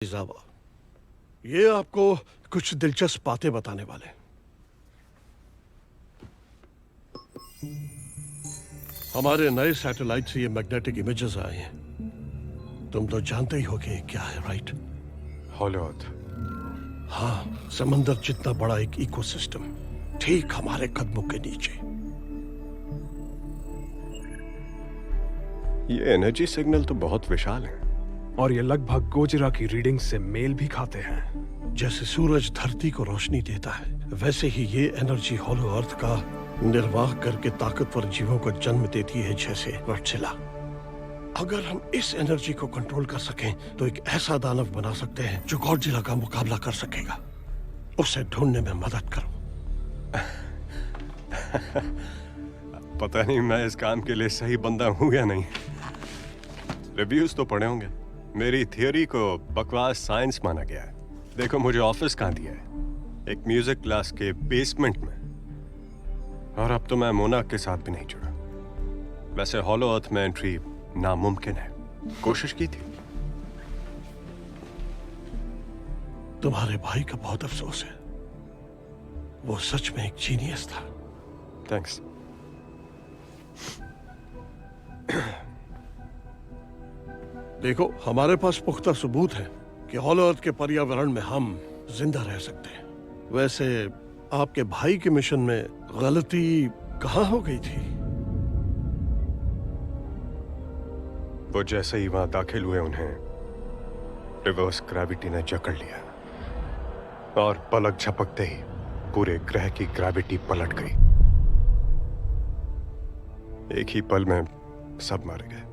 जावा, ये आपको कुछ दिलचस्प बातें बताने वाले। हमारे नए सैटेलाइट से ये मैग्नेटिक इमेजेस आए हैं। तुम तो जानते ही होगे क्या है, राइट? होलो अर्थ। हाँ, समंदर जितना बड़ा एक इकोसिस्टम ठीक हमारे कदमों के नीचे। ये एनर्जी सिग्नल तो बहुत विशाल है और ये लगभग गोजिरा की रीडिंग से मेल भी खाते हैं। जैसे सूरज धरती को रोशनी देता है, वैसे ही ये एनर्जी होलो अर्थ का निर्वाह करके ताकतवर जीवों को जन्म देती है, जैसे गॉडजिला। अगर हम इस एनर्जी को कंट्रोल कर सकें तो एक ऐसा दानव बना सकते हैं जो गॉडजिला का मुकाबला कर सकेगा। उसे ढूंढने में मदद करो। पता नहीं मैं इस काम के लिए सही बंदा हूं या नहीं। रिव्यूज तो पढ़े होंगे। मेरी थियोरी को बकवास साइंस माना गया है। देखो मुझे ऑफिस कहाँ दिया है, एक म्यूजिक क्लास के बेसमेंट में। और अब तो मैं मोना के साथ भी नहीं जुड़ा। वैसे होलो अर्थ में एंट्री नामुमकिन है। कोशिश की थी। तुम्हारे भाई का बहुत अफसोस है। वो सच में एक जीनियस था। थैंक्स। देखो, हमारे पास पुख्ता सबूत है कि होलो अर्थ के पर्यावरण में हम जिंदा रह सकते हैं। वैसे आपके भाई के मिशन में गलती कहाँ हो गई थी? वो जैसे ही वहां दाखिल हुए उन्हें रिवर्स ग्रेविटी ने जकड़ लिया और पलक झपकते ही पूरे ग्रह की ग्रेविटी पलट गई। एक ही पल में सब मारे गए।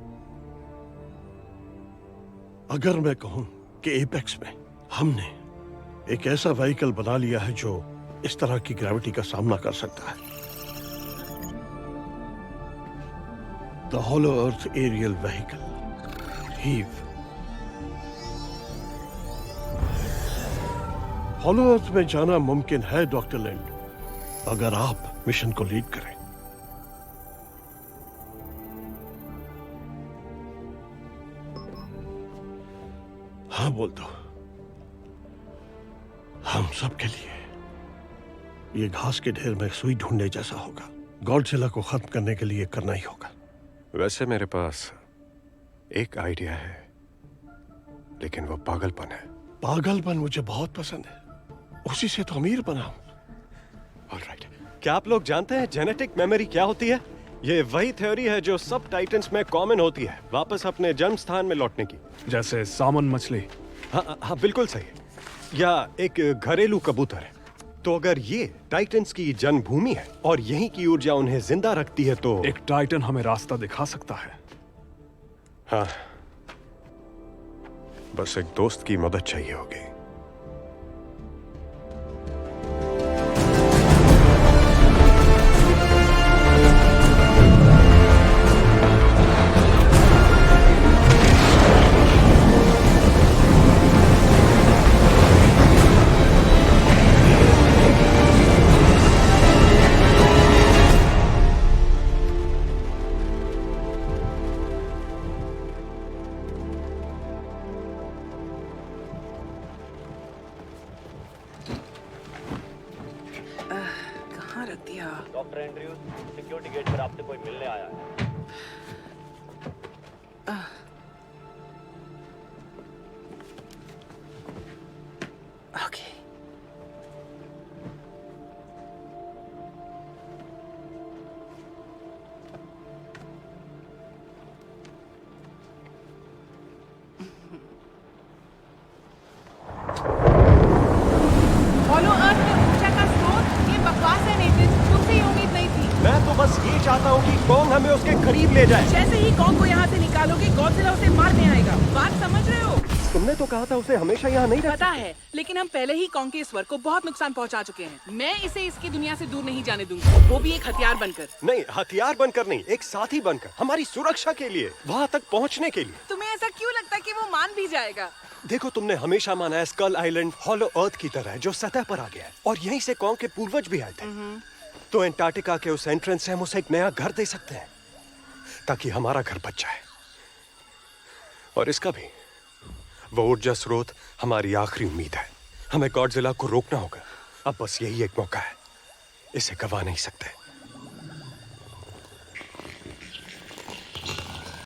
अगर मैं कहूं कि एपेक्स में हमने एक ऐसा व्हीकल बना लिया है जो इस तरह की ग्रेविटी का सामना कर सकता है, the hollow earth aerial vehicle हीव। होलो अर्थ में जाना मुमकिन है डॉक्टर लैंड, अगर आप मिशन को लीड करें। हाँ बोल दो। हम सब के लिए ये घास के ढेर में सुई ढूंढने जैसा होगा। गॉडजिला को खत्म करने के लिए करना ही होगा। वैसे मेरे पास एक आइडिया है, लेकिन वो पागलपन है। पागलपन मुझे बहुत पसंद है, उसी से तो अमीर बना। ऑलराइट। क्या आप लोग जानते हैं जेनेटिक मेमोरी क्या होती है? ये वही थ्योरी है जो सब टाइटन्स में कॉमन होती है, वापस अपने जन्म स्थान में लौटने की। जैसे सामन मछली। हाँ बिल्कुल सही। या एक घरेलू कबूतर है। तो अगर ये टाइटन्स की जन्मभूमि है और यहीं की ऊर्जा उन्हें जिंदा रखती है तो एक टाइटन हमें रास्ता दिखा सकता है। हाँ, बस एक दोस्त की मदद चाहिए होगी। कहाँ रख दिया? डॉक्टर एंड्रयूज, सिक्योरिटी गेट पर आपसे कोई मिलने आया है। ओके। होलो अर्थ में ऊर्जा का स्रोत, ये बकवास है नेटिव। तुमसे ये उम्मीद नहीं थी। मैं तो बस ये चाहता हूँ कि कॉन्ग हमें उसके करीब ले जाए। जैसे ही कॉन्ग को यहाँ से निकालोगे, गॉडजिला उसे मारने आएगा। बात समझ रहे हो? तुमने तो कहा था उसे हमेशा यहाँ नहीं पता है, लेकिन हम पहले ही कॉन्ग के स्वर को बहुत नुकसान पहुँचा चुके हैं। मैं इसे इसकी दुनिया से दूर नहीं जाने दूंगी, वो भी एक हथियार बनकर। नहीं, हथियार बनकर नहीं, एक साथी बनकर, हमारी सुरक्षा के लिए, वहाँ तक पहुँचने के लिए। तुम्हें ऐसा क्यों लगता है कि वो मान भी जाएगा? देखो, तुमने हमेशा माना है स्कल आइलैंड होलो अर्थ की तरह है जो सतह पर आ गया है, और यहीं से कॉन्ग के पूर्वज भी आए थे। तो एंटार्क्टिका के उस एंट्रेंस से हम उसे एक नया घर दे सकते हैं, ताकि हमारा घर बच जाए। और इसका भी, वो ऊर्जा स्रोत हमारी आखिरी उम्मीद है। हमें गॉडजिला को रोकना होगा। अब बस यही एक मौका है, इसे गवा नहीं सकते।